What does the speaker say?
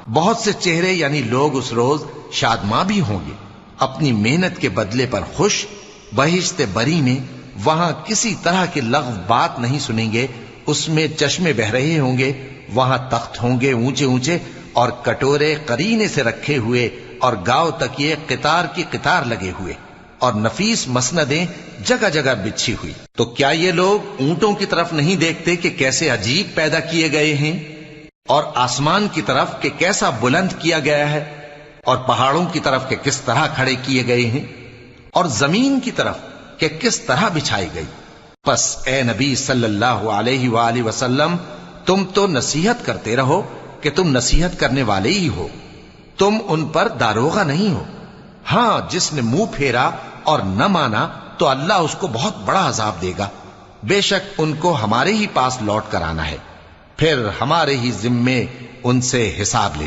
بہت سے چہرے یعنی لوگ اس روز شادماں بھی ہوں گے، اپنی محنت کے بدلے پر خوش، بہشت بری میں وہاں کسی طرح کی لغو بات نہیں سنیں گے، اس میں چشمے بہ رہے ہوں گے، وہاں تخت ہوں گے اونچے اونچے اور کٹورے قرینے سے رکھے ہوئے اور گاؤ تکیے قطار کی قطار لگے ہوئے اور نفیس مسندیں جگہ جگہ بچھی ہوئی۔ تو کیا یہ لوگ اونٹوں کی طرف نہیں دیکھتے کہ کیسے عجیب پیدا کیے گئے ہیں، اور آسمان کی طرف کہ کیسا بلند کیا گیا ہے، اور پہاڑوں کی طرف کہ کس طرح کھڑے کیے گئے ہیں، اور زمین کی طرف کہ کس طرح بچھائی گئی؟ پس اے نبی صلی اللہ علیہ وآلہ وسلم، تم تو نصیحت کرتے رہو کہ تم نصیحت کرنے والے ہی ہو، تم ان پر داروغہ نہیں ہو۔ ہاں جس نے منہ پھیرا اور نہ مانا تو اللہ اس کو بہت بڑا عذاب دے گا، بے شک ان کو ہمارے ہی پاس لوٹ کر آنا ہے، پھر ہمارے ہی ذمے ان سے حساب لے